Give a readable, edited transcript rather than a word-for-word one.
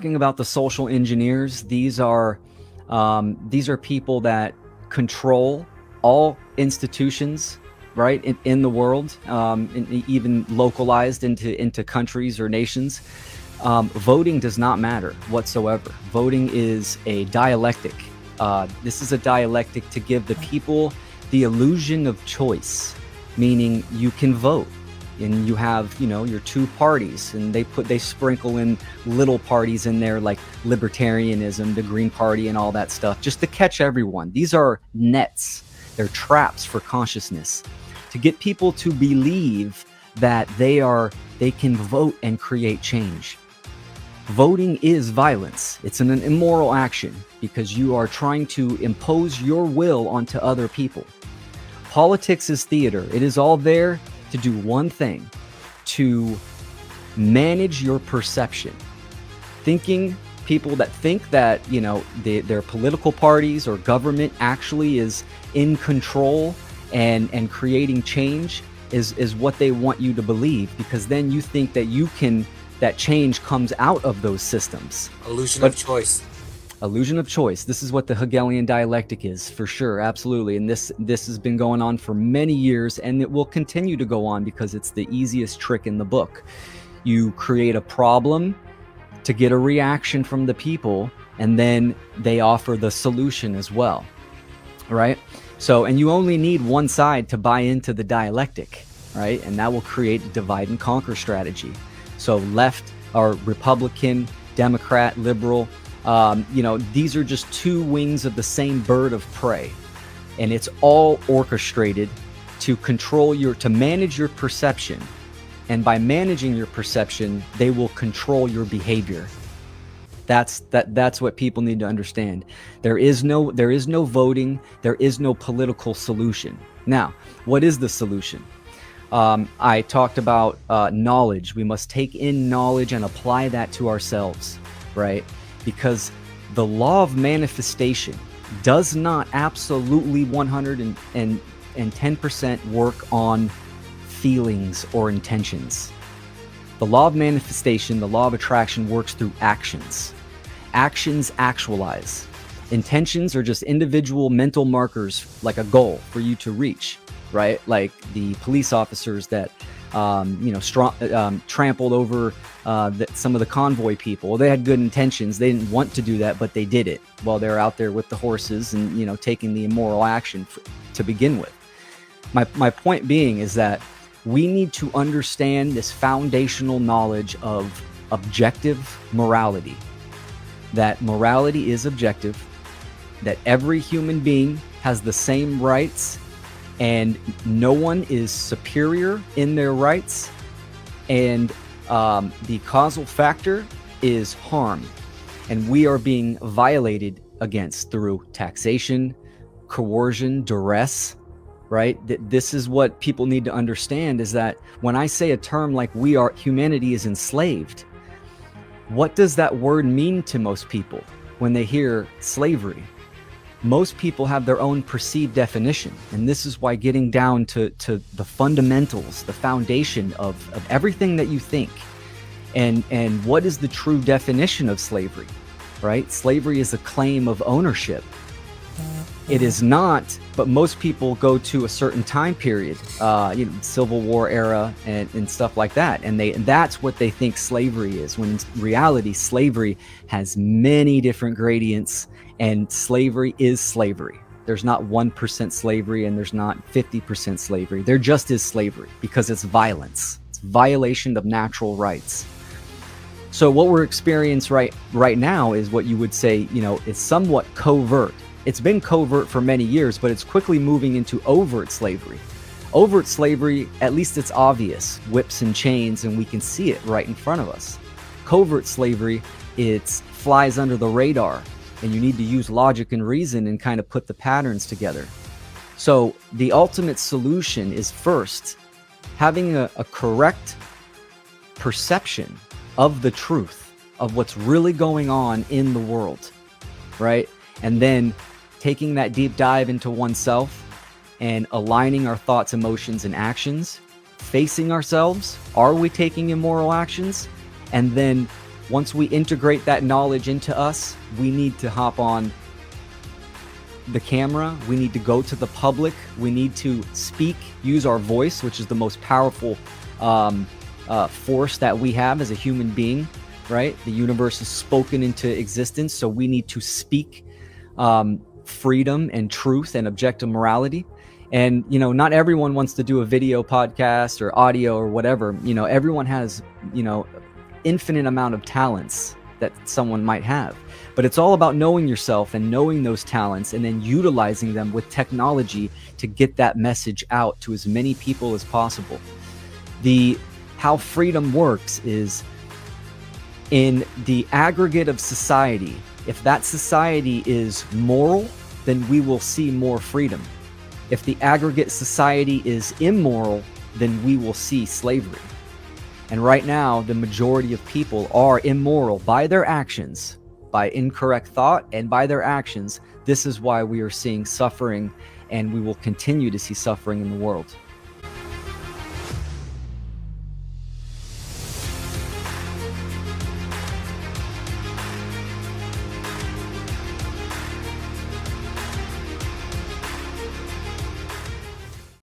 Talking about the social engineers, these are people that control all institutions, right, in the world, even localized into countries or nations. Voting does not matter whatsoever. Voting is a dialectic. This is a dialectic to give the people the illusion of choice, meaning you can vote. And you have, your two parties, and they sprinkle in little parties in there like libertarianism, the Green Party, and all that stuff, just to catch everyone. These are nets. They're traps for consciousness to get people to believe that they can vote and create change. Voting is violence. It's an immoral action because you are trying to impose your will onto other people. Politics is theater. It is all there to do one thing: to manage your perception. People that think that, their political parties or government actually is in control and creating change is what they want you to believe, because then you think that that change comes out of those systems. Illusion of choice. Illusion of choice. This is what the Hegelian dialectic is, for sure, absolutely. And this has been going on for many years, and it will continue to go on because it's the easiest trick in the book. You create a problem to get a reaction from the people, and then they offer the solution as well, right? So, and you only need one side to buy into the dialectic, right? And that will create a divide and conquer strategy. So left or Republican, Democrat, liberal, these are just two wings of the same bird of prey, and it's all orchestrated to to manage your perception. And by managing your perception, they will control your behavior. That's what people need to understand. There is no voting. There is no political solution. Now, what is the solution? I talked about knowledge. We must take in knowledge and apply that to ourselves, right? Because the law of manifestation does not absolutely 110% work on feelings or intentions. The law of manifestation, the law of attraction, works through actions. Actions actualize. Intentions are just individual mental markers, like a goal for you to reach, right? Like the police officers that trampled over some of the convoy people. Well, they had good intentions. They didn't want to do that, but they did it while they're out there with the horses and, taking the immoral action to begin with. My point being is that we need to understand this foundational knowledge of objective morality, that morality is objective, that every human being has the same rights, and no one is superior in their rights, and the causal factor is harm, and we are being violated against through taxation, coercion, duress, right? This is what people need to understand, is that when I say a term like humanity is enslaved, what does that word mean to most people when they hear slavery? Most people have their own perceived definition, and this is why getting down to the fundamentals, the foundation of everything that you think, and what is the true definition of slavery, right? Slavery is a claim of ownership. It is not, but most people go to a certain time period, Civil War era and stuff like that, and that's what they think slavery is, when in reality, slavery has many different gradients, and slavery is slavery. There's not 1% slavery, and there's not 50% slavery. There just is slavery, because it's violence. It's violation of natural rights. So what we're experiencing right now is what you would say, is somewhat covert. It's been covert for many years, but it's quickly moving into overt slavery. Overt slavery, at least it's obvious, whips and chains, and we can see it right in front of us. Covert slavery, it flies under the radar, and you need to use logic and reason and kind of put the patterns together. So the ultimate solution is first having a correct perception of the truth of what's really going on in the world, right? And then taking that deep dive into oneself and aligning our thoughts, emotions, and actions, facing ourselves. Are we taking immoral actions? And then Once we integrate that knowledge into us, we need to hop on the camera. We need to go to the public. We need to speak, use our voice, which is the most powerful force that we have as a human being, right? The universe is spoken into existence, so we need to speak freedom and truth and objective morality. And, you know, not everyone wants to do a video podcast or audio or whatever. You know, everyone has, you know, infinite amount of talents that someone might have. But it's all about knowing yourself and knowing those talents and then utilizing them with technology to get that message out to as many people as possible. How freedom works is in the aggregate of society. If that society is moral, then we will see more freedom. If the aggregate society is immoral, then we will see slavery. And right now, the majority of people are immoral by their actions, by incorrect thought, and by their actions. This is why we are seeing suffering, and we will continue to see suffering in the world.